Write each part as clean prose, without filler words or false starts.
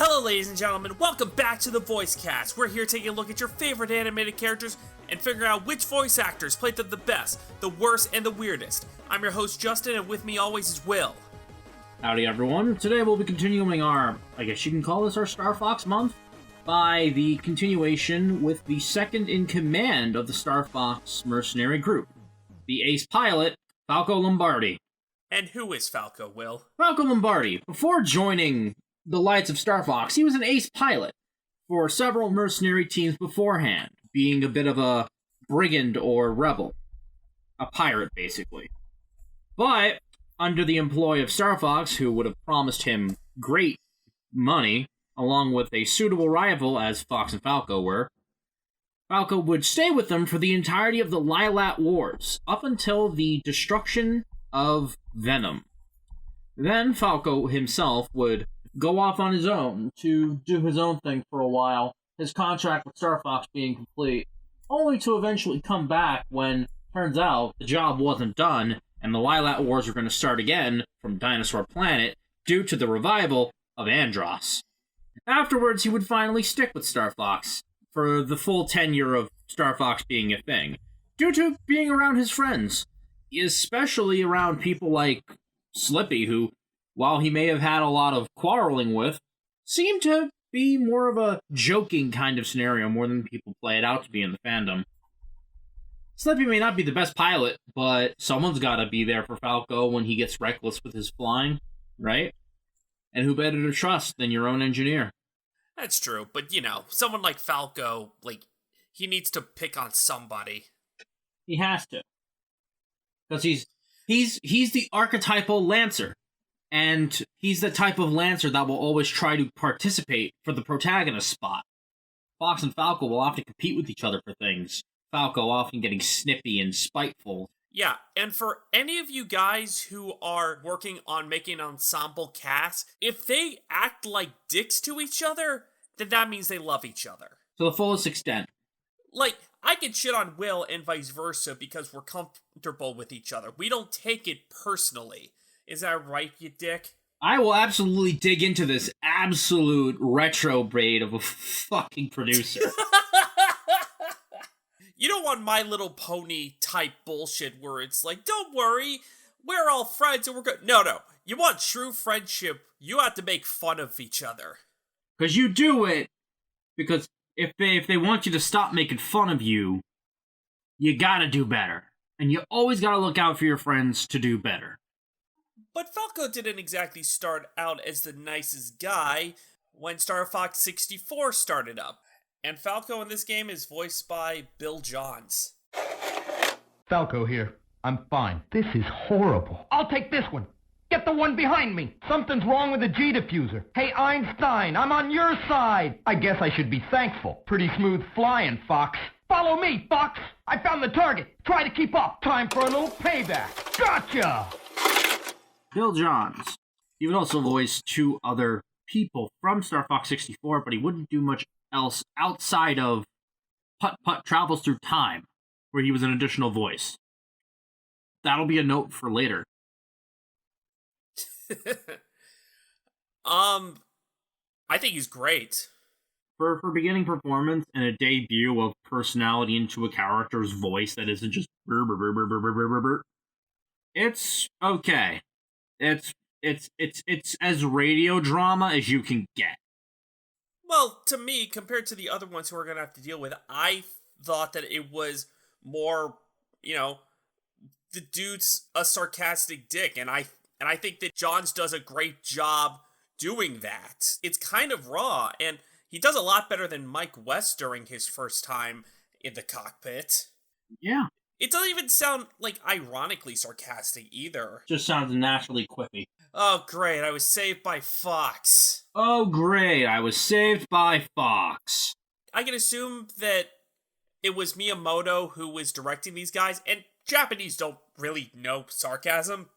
Hello ladies and gentlemen, welcome back to the VoiceCast. We're here taking a look at your favorite animated characters and figuring out which voice actors played them the best, the worst, and the weirdest. I'm your host Justin, and with me always is Will. Howdy everyone. Today we'll be continuing our, I guess you can call this our Star Fox month, by the continuation with the second in command of the Star Fox mercenary group, the ace pilot, Falco Lombardi. And who is Falco, Will? Falco Lombardi, before joining the Lights of Star Fox, he was an ace pilot for several mercenary teams beforehand, being a bit of a brigand or rebel. A pirate, basically. But, under the employ of Star Fox, who would have promised him great money, along with a suitable rival as Fox and Falco were, Falco would stay with them for the entirety of the Lilat Wars, up until the destruction of Venom. Then Falco himself would go off on his own to do his own thing for a while, his contract with Star Fox being complete, only to eventually come back when, turns out, the job wasn't done, and the Lilat Wars are going to start again from Dinosaur Planet due to the revival of Andross. Afterwards, he would finally stick with Star Fox for the full tenure of Star Fox being a thing, due to being around his friends, especially around people like Slippy, who, while he may have had a lot of quarreling with, seemed to be more of a joking kind of scenario more than people play it out to be in the fandom. Slippy may not be the best pilot, but someone's gotta be there for Falco when he gets reckless with his flying, right? And who better to trust than your own engineer? That's true, but someone like Falco, he needs to pick on somebody. He has to. Because he's the archetypal Lancer. And he's the type of Lancer that will always try to participate for the protagonist spot. Fox and Falco will often compete with each other for things. Falco often getting snippy and spiteful. Yeah, and for any of you guys who are working on making an ensemble cast, if they act like dicks to each other, then that means they love each other. To the fullest extent. I can shit on Will and vice versa because we're comfortable with each other. We don't take it personally. Is that right, you dick? I will absolutely dig into this absolute retrograde of a fucking producer. You don't want My Little Pony type bullshit where it's like, don't worry, we're all friends and we're good. No. You want true friendship, you have to make fun of each other. Because you do it, because if they want you to stop making fun of you, you gotta do better. And you always gotta look out for your friends to do better. But Falco didn't exactly start out as the nicest guy when Star Fox 64 started up. And Falco in this game is voiced by Bill Johns. Falco here. I'm fine. This is horrible. I'll take this one. Get the one behind me. Something's wrong with the G diffuser. Hey, Einstein, I'm on your side. I guess I should be thankful. Pretty smooth flying, Fox. Follow me, Fox. I found the target. Try to keep up. Time for a little payback. Gotcha! Bill Johns. He would also voice two other people from Star Fox 64, but he wouldn't do much else outside of Putt Putt Travels Through Time, where he was an additional voice. That'll be a note for later. I think he's great. For beginning performance and a debut of personality into a character's voice that isn't just burr, burr, burr, burr, burr, burr, burr, burr, it's okay. It's as radio drama as you can get. Well, to me, compared to the other ones who are going to have to deal with, I thought that it was more, the dude's a sarcastic dick, and I think that Johns does a great job doing that. It's kind of raw, and he does a lot better than Mike West during his first time in the cockpit. Yeah. It doesn't even sound, ironically sarcastic either. Just sounds naturally quippy. Oh, great, I was saved by Fox. Oh, great, I was saved by Fox. I can assume that it was Miyamoto who was directing these guys, and Japanese don't really know sarcasm.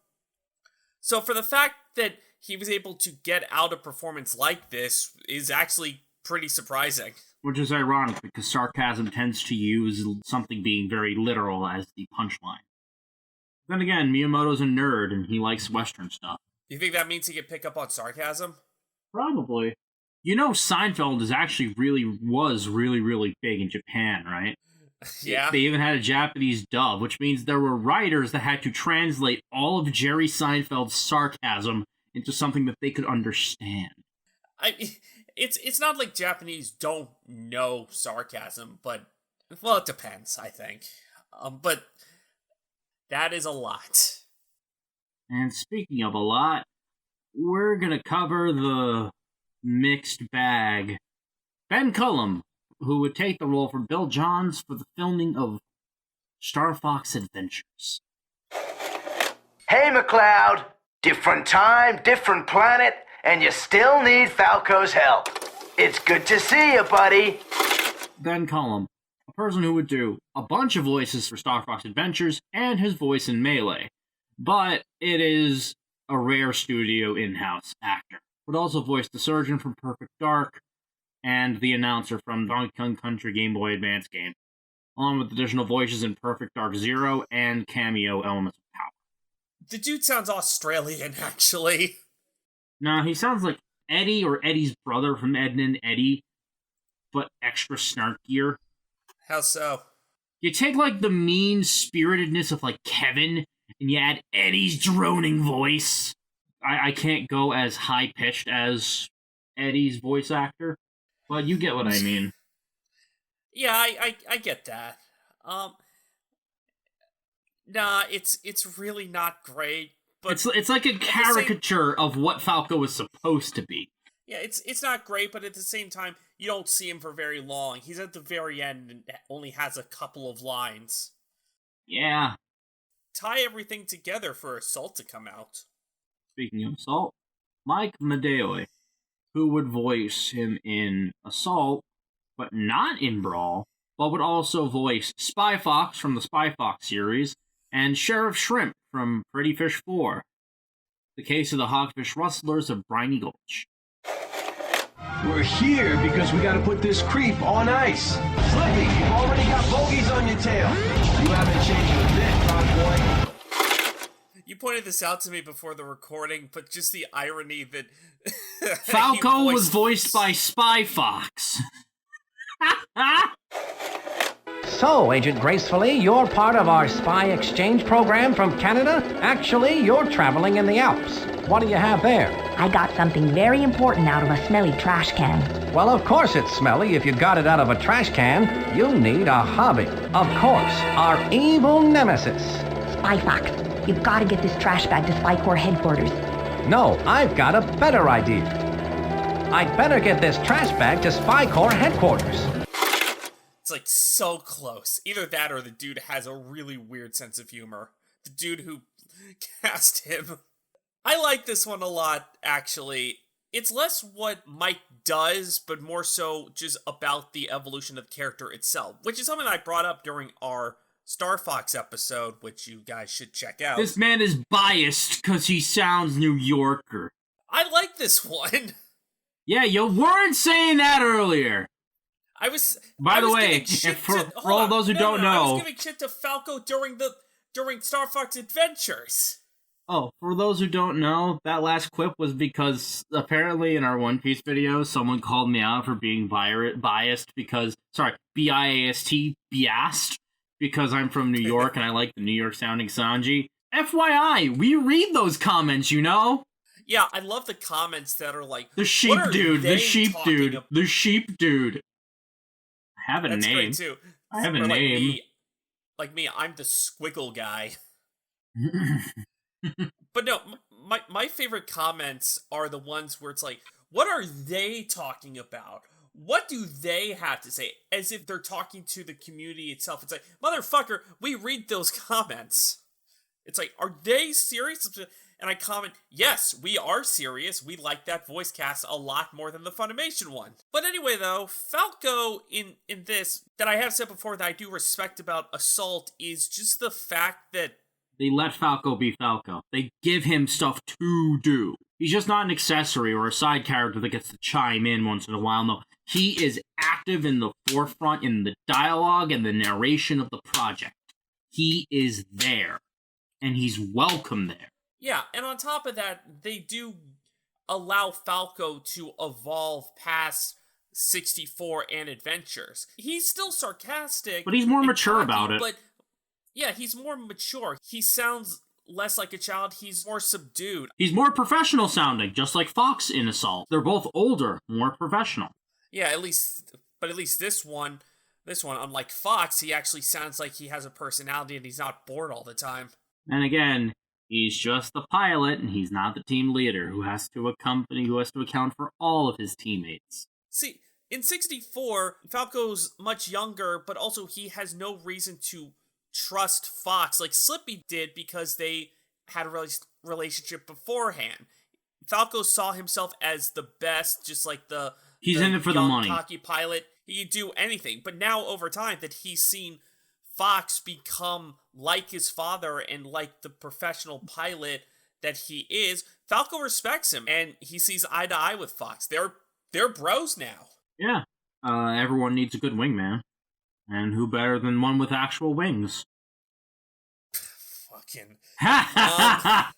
So for the fact that he was able to get out a performance like this is actually pretty surprising. Which is ironic, because sarcasm tends to use something being very literal as the punchline. Then again, Miyamoto's a nerd, and he likes Western stuff. You think that means he can pick up on sarcasm? Probably. You know, Seinfeld was really big in Japan, right? Yeah. They even had a Japanese dub, which means there were writers that had to translate all of Jerry Seinfeld's sarcasm into something that they could understand. It's not like Japanese don't know sarcasm, but, well, it depends, I think. But that is a lot. And speaking of a lot, we're gonna cover the mixed bag. Ben Cullum, who would take the role from Bill Johns for the filming of Star Fox Adventures. Hey, McLeod. Different time, different planet, and you still need Falco's help. It's good to see you, buddy. Ben Cullum, a person who would do a bunch of voices for Star Fox Adventures and his voice in Melee. But it is a rare studio in-house actor. Would also voice the surgeon from Perfect Dark and the announcer from Donkey Kong Country Game Boy Advance game, along with additional voices in Perfect Dark Zero and cameo Elements of Power. The dude sounds Australian, actually. No, he sounds like Eddie or Eddie's brother from Ed and Eddie, but extra snarkier. How so? You take, like, the mean-spiritedness of, like, Kevin, and you add Eddie's droning voice. I can't go as high-pitched as Eddie's voice actor, but you get what I mean. Yeah, I get that. Nah, it's really not great. But it's like a caricature of what Falco is supposed to be. Yeah, it's not great, but at the same time, you don't see him for very long. He's at the very end and only has a couple of lines. Yeah. Tie everything together for Assault to come out. Speaking of Assault, Mike Madeoy, who would voice him in Assault, but not in Brawl, but would also voice Spy Fox from the Spy Fox series, and Sheriff Shrimp from Pretty Fish 4. The case of the Hogfish Rustlers of Briny Gulch. We're here because we gotta put this creep on ice. Slippy, you've already got bogeys on your tail. You haven't changed a bit, Rock Boy. You pointed this out to me before the recording, but just the irony that Falco was voiced by Spy Fox. So, Agent Gracefully, you're part of our spy exchange program from Canada? Actually, you're traveling in the Alps. What do you have there? I got something very important out of a smelly trash can. Well, of course it's smelly. If you got it out of a trash can, you need a hobby. Of course, our evil nemesis. Spy Fox, you've got to get this trash bag to Spy Corps headquarters. No, I've got a better idea. I'd better get this trash bag to Spy Corps headquarters. It's like so close. Either that or the dude has a really weird sense of humor. The dude who cast him. I like this one a lot, actually. It's less what Mike does, but more so just about the evolution of the character itself, which is something I brought up during our Star Fox episode, which you guys should check out. This man is biased because he sounds New Yorker. I like this one. Yeah, you weren't saying that earlier. By the way, for all those who don't know, I was giving shit to Falco during Star Fox Adventures. Oh, for those who don't know, that last quip was because apparently in our One Piece video, someone called me out for being biased because, B-I-A-S-T, biased, because I'm from New York and I like the New York sounding Sanji. FYI, we read those comments, you know? Yeah, I love the comments that are like, the sheep dude. I have a That's name. Great too. I have a name. Like me, I'm the squiggle guy. But no, my favorite comments are the ones where it's like, what are they talking about? What do they have to say? As if they're talking to the community itself. It's like, motherfucker, we read those comments. It's like, are they serious? And I comment, yes, we are serious. We like that voice cast a lot more than the Funimation one. But anyway, though, Falco in this, that I have said before that I do respect about Assault, is just the fact that they let Falco be Falco. They give him stuff to do. He's just not an accessory or a side character that gets to chime in once in a while. No, he is active in the forefront in the dialogue and the narration of the project. He is there. And he's welcome there. Yeah, and on top of that, they do allow Falco to evolve past 64 and Adventures. He's still sarcastic. But he's more and mature cocky, about it. But yeah, he's more mature. He sounds less like a child. He's more subdued. He's more professional sounding, just like Fox in Assault. They're both older, more professional. Yeah, at least this one, unlike Fox, he actually sounds like he has a personality and he's not bored all the time. And again, he's just the pilot, and he's not the team leader who has to account for all of his teammates. See, in 64, Falco's much younger, but also he has no reason to trust Fox like Slippy did because they had a relationship beforehand. Falco saw himself as the best, just like he's the in it for the young, money. cocky pilot. He could do anything. But now, over time, that he's seen Fox become like his father and like the professional pilot that he is, Falco respects him, and he sees eye to eye with Fox. They're bros now. Yeah. Everyone needs a good wingman. And who better than one with actual wings? Fucking. I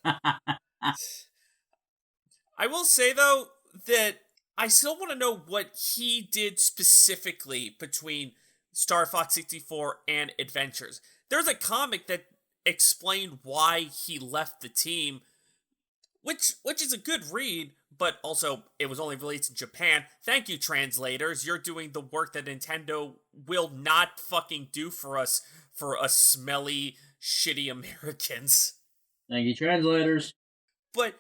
will say, though, that I still want to know what he did specifically between Star Fox 64 and Adventures. There's a comic that explained why he left the team, which is a good read, but also it was only released in Japan. Thank you, translators. You're doing the work that Nintendo will not fucking do for us smelly, shitty Americans. Thank you, translators. But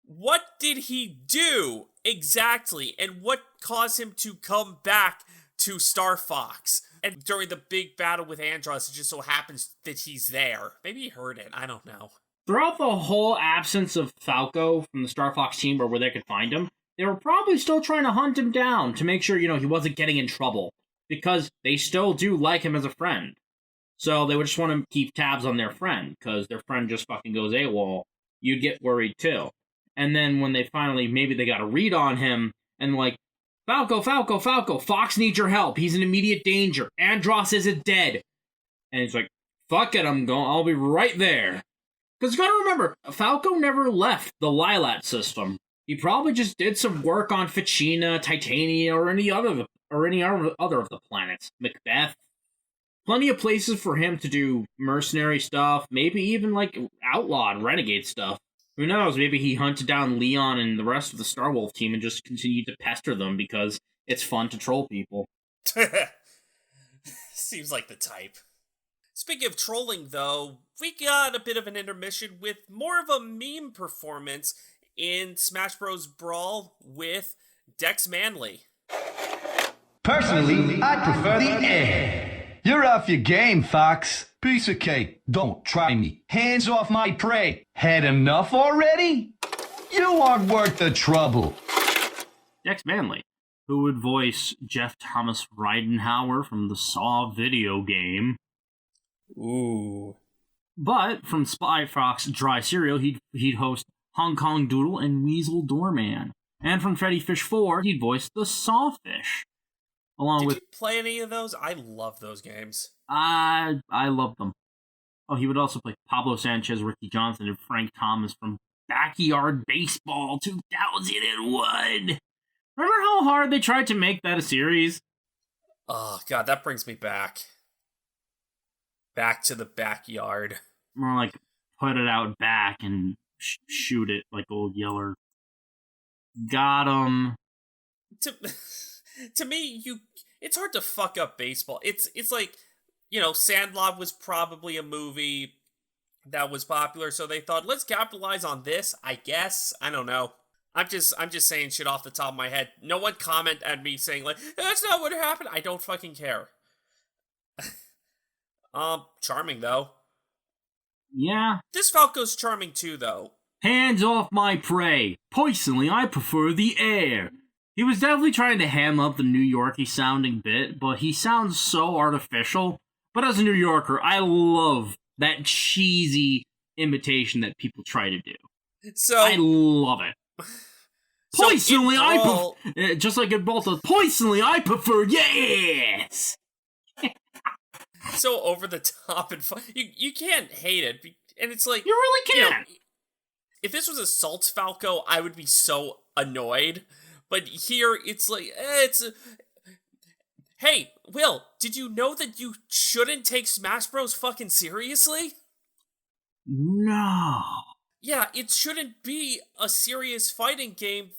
what did he do exactly, and what caused him to come back to Star Fox? And during the big battle with Andros, it just so happens that he's there. Maybe he heard it. I don't know. Throughout the whole absence of Falco from the Star Fox team or where they could find him, they were probably still trying to hunt him down to make sure, he wasn't getting in trouble. Because they still do like him as a friend. So they would just want to keep tabs on their friend, because their friend just fucking goes AWOL. You'd get worried too. And then when they finally, maybe they got a read on him, and like, Falco, Fox needs your help. He's in immediate danger. Andros isn't dead. And he's like, fuck it, I'll be right there. Because you gotta remember, Falco never left the Lilat system. He probably just did some work on Ficina, Titania, or any other of the planets. Macbeth. Plenty of places for him to do mercenary stuff, maybe even like outlaw and renegade stuff. Who knows, maybe he hunted down Leon and the rest of the Star Wolf team and just continued to pester them because it's fun to troll people. Seems like the type. Speaking of trolling, though, we got a bit of an intermission with more of a meme performance in Smash Bros. Brawl with Dex Manley. Personally, I prefer the air. You're off your game, Fox. Piece of cake. Don't try me. Hands off my prey. Had enough already? You aren't worth the trouble. Dex Manley, who would voice Jeff Thomas Ridenhour from the Saw video game. Ooh. But from Spy Fox Dry Cereal, he'd host Hong Kong Doodle and Weasel Doorman. And from Freddy Fish 4, he'd voice the Sawfish. Did you play any of those? I love those games. I love them. Oh, he would also play Pablo Sanchez, Ricky Johnson, and Frank Thomas from Backyard Baseball 2001. Remember how hard they tried to make that a series? Oh, God, that brings me back. Back to the backyard. More like put it out back and shoot it like old Yeller. Got him. To me, it's hard to fuck up baseball. It's like, Sandlot was probably a movie that was popular, so they thought, let's capitalize on this, I guess. I don't know. I'm just saying shit off the top of my head. No one comment at me saying, like, that's not what happened. I don't fucking care. Charming, though. Yeah. This Falco's charming, too, though. Hands off my prey. Personally, I prefer the air. He was definitely trying to ham up the New Yorkie sounding bit, but he sounds so artificial. But as a New Yorker, I love that cheesy imitation that people try to do. So I love it. Personally, just like in both of personally, I prefer yes. So over the top and fun. You can't hate it, and it's like you really can't. If this was Assault Falco, I would be so annoyed. But here, it's like, Hey, Will, did you know that you shouldn't take Smash Bros. Fucking seriously? No. Yeah, it shouldn't be a serious fighting game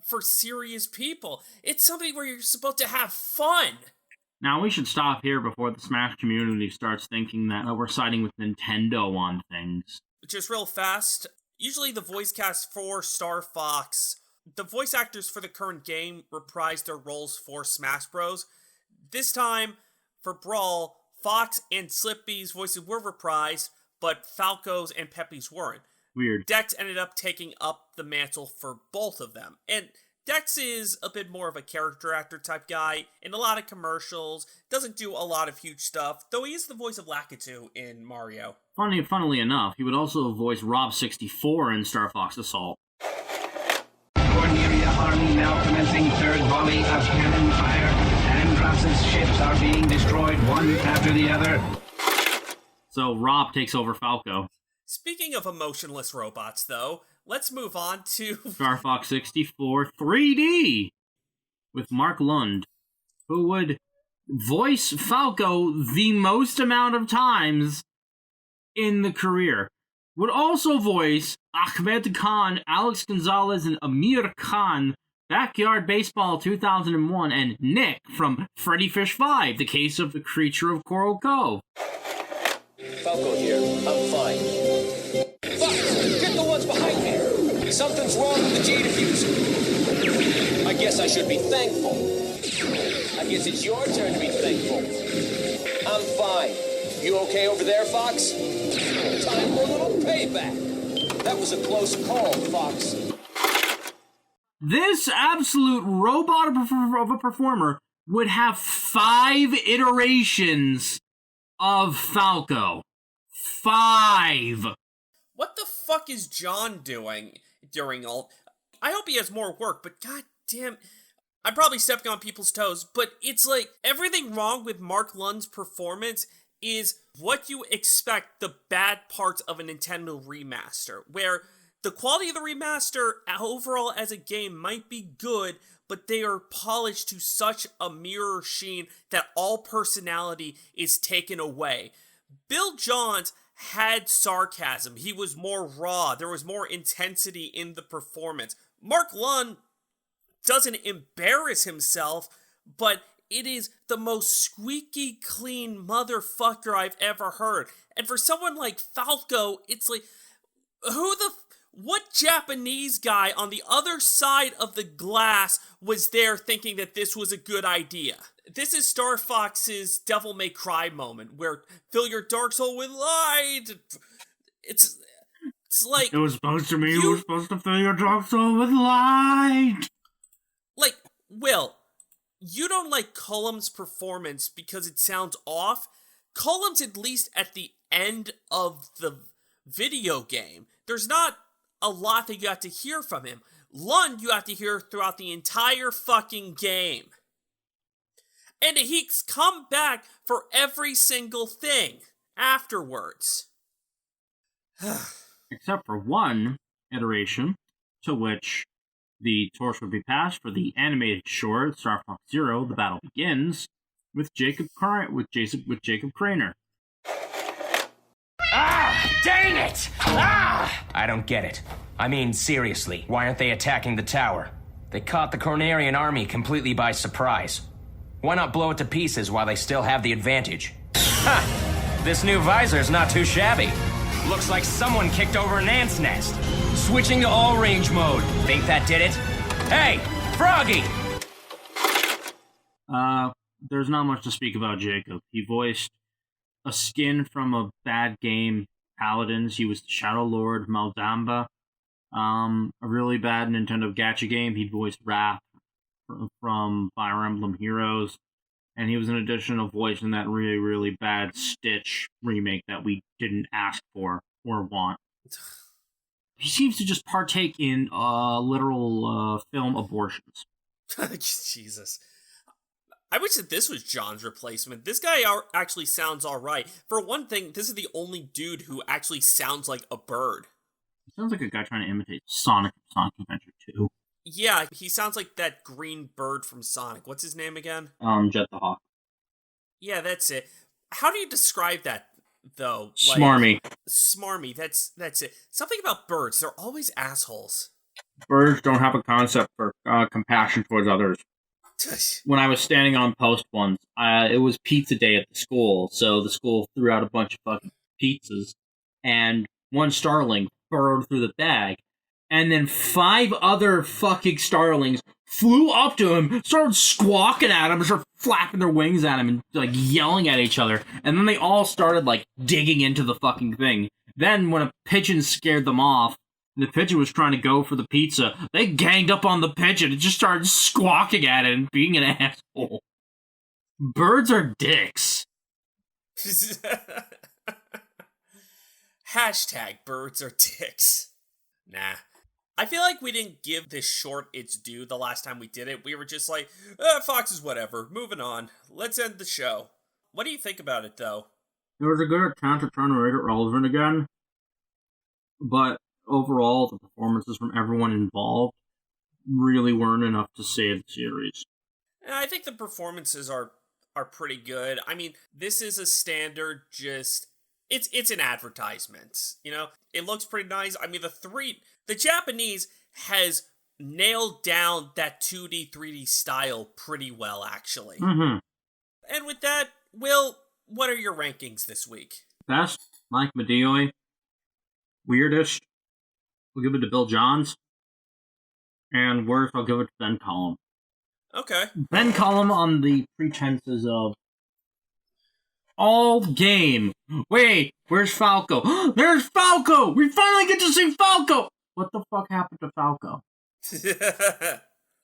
for serious people. It's something where you're supposed to have fun. Now, we should stop here before the Smash community starts thinking that we're siding with Nintendo on things. Just real fast, usually the voice cast for Star Fox, the voice actors for the current game reprise their roles for Smash Bros. This time, for Brawl, Fox and Slippy's voices were reprised, but Falco's and Peppy's weren't. Weird. Dex ended up taking up the mantle for both of them. And Dex is a bit more of a character actor type guy in a lot of commercials, doesn't do a lot of huge stuff, though he is the voice of Lakitu in Mario. Funnily enough, he would also voice Rob 64 in Star Fox Assault. Cornelia Army now commencing third volley of cannon fire. Andross's ships are being destroyed one after the other. So Rob takes over Falco. Speaking of emotionless robots, though, let's move on to Star Fox 64 3D with Mark Lund, who would voice Falco the most amount of times in the career. Would also voice Ahmed Khan, Alex Gonzalez, and Amir Khan, Backyard Baseball 2001, and Nick from Freddy Fish 5, The Case of the Creature of Coral Cove. Falco here. I'm fine. Fox, get the ones behind me. Something's wrong with the G diffuser. I guess I should be thankful. I guess it's your turn to be thankful. I'm fine. You okay over there, Fox? Time for a little payback. That was a close call, Fox. This absolute robot of a performer would have 5 iterations of Falco. 5! what the fuck is John doing during all... I hope he has more work, but god damn... I'm probably stepping on people's toes, but it's like everything wrong with Mark Lund's performance is what you expect the bad parts of a Nintendo remaster, where the quality of the remaster overall as a game might be good, but they are polished to such a mirror sheen that all personality is taken away. Bill Johns had sarcasm. He was more raw. There was more intensity in the performance. Mark Lund doesn't embarrass himself, but it is the most squeaky clean motherfucker I've ever heard. And for someone like Falco, it's like, what Japanese guy on the other side of the glass was there thinking that this was a good idea? This is Star Fox's Devil May Cry moment, where fill your dark soul with light. It's like... It was supposed to be, you were supposed to fill your dark soul with light. Like, Will, you don't like Cullum's performance because it sounds off. Cullum's at least at the end of the video game. There's not a lot that you have to hear from him. Lund, you have to hear throughout the entire fucking game. And he's come back for every single thing afterwards. Except for one iteration, to which the torch would be passed for the animated short, Star Fox Zero, The Battle Begins, with Jacob Craner. Ah! Dang it! Ah! I don't get it. I mean, seriously, why aren't they attacking the tower? They caught the Cornerian army completely by surprise. Why not blow it to pieces while they still have the advantage? Ha! This new visor's not too shabby. Looks like someone kicked over an ant's nest. Switching to all-range mode. Think that did it? Hey, Froggy! There's not much to speak about Jacob. He voiced a skin from a bad game, Paladins. He was the Shadow Lord, Maldamba. A really bad Nintendo gacha game. He voiced Wrath from Fire Emblem Heroes. And he was an additional voice in that really, really bad Stitch remake that we didn't ask for or want. He seems to just partake in literal film abortions. Jesus. I wish that this was John's replacement. This guy actually sounds alright. For one thing, this is the only dude who actually sounds like a bird. He sounds like a guy trying to imitate Sonic from Sonic Adventure 2. Yeah, he sounds like that green bird from Sonic. What's his name again? Jet the Hawk. Yeah, that's it. How do you describe that, though? Smarmy. Smarmy, that's it. Something about birds. They're always assholes. Birds don't have a concept for compassion towards others. When I was standing on post once, it was pizza day at the school, so the school threw out a bunch of fucking pizzas, and one starling burrowed through the bag, and then 5 other fucking starlings flew up to him, started squawking at him, started flapping their wings at him, and like yelling at each other, and then they all started like digging into the fucking thing. Then when a pigeon scared them off, the pigeon was trying to go for the pizza, they ganged up on the pigeon and just started squawking at it and being an asshole. Birds are dicks. Hashtag birds are dicks. Nah. I feel like we didn't give this short its due the last time we did it. We were just like, Fox is whatever. Moving on. Let's end the show. What do you think about it, though? It was a good attempt at trying to make it relevant again, but overall, the performances from everyone involved really weren't enough to save the series. And I think the performances are pretty good. I mean, this is a standard just... It's an advertisement, you know? It looks pretty nice. I mean, the Japanese has nailed down that 2D, 3D style pretty well, actually. Mm-hmm. And with that, Will, what are your rankings this week? Best, Mike Madeoy. Weirdest, we'll give it to Bill Johns. And worst, I'll give it to Ben Cullum. Okay. Ben Cullum on the pretenses of all game. Wait, where's Falco? There's Falco! We finally get to see Falco! What the fuck happened to Falco?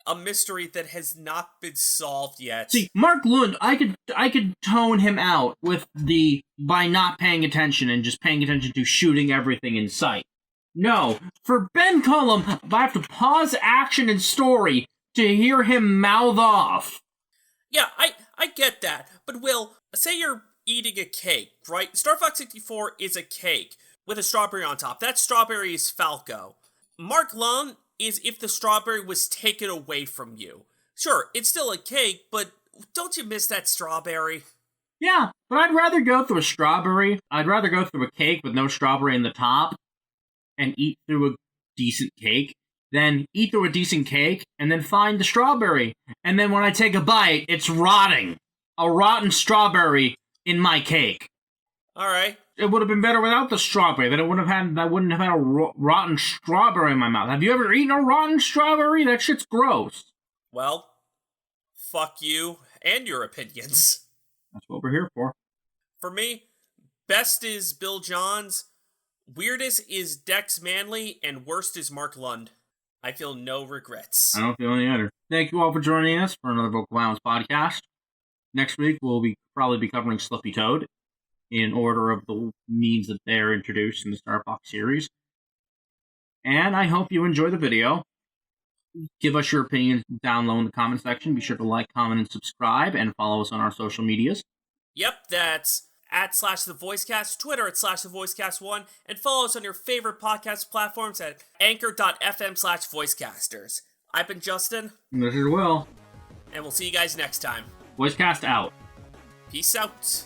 A mystery that has not been solved yet. See, Mark Lund, I could tone him out with by not paying attention and just paying attention to shooting everything in sight. No, for Ben Cullum, I have to pause action and story to hear him mouth off. Yeah, I get that. But Will, say you're eating a cake, right? Star Fox 64 is a cake with a strawberry on top. That strawberry is Falco. Mark Lund is if the strawberry was taken away from you. Sure, it's still a cake, but don't you miss that strawberry? Yeah, but I'd rather go through a strawberry. I'd rather go through a cake with no strawberry in the top and eat through a decent cake than eat through a decent cake and then find the strawberry. And then when I take a bite, it's rotting. A rotten strawberry in my cake. All right. It would have been better without the strawberry. Then I wouldn't have had a rotten strawberry in my mouth. Have you ever eaten a rotten strawberry? That shit's gross. Well, fuck you and your opinions. That's what we're here for. For me, best is Bill Johns, weirdest is Dex Manley, and worst is Mark Lund. I feel no regrets. I don't feel any other. Thank you all for joining us for another Vocal Violence podcast. Next week, we'll probably be covering Slippy Toad in order of the means that they're introduced in the Star Fox series. And I hope you enjoy the video. Give us your opinions down low in the comment section. Be sure to like, comment, and subscribe, and follow us on our social medias. Yep, that's @thevoicecast, Twitter @thevoicecast1, and follow us on your favorite podcast platforms at anchor.fm/voicecasters. I've been Justin. And this is Will. And we'll see you guys next time. Voicecast out. Peace out.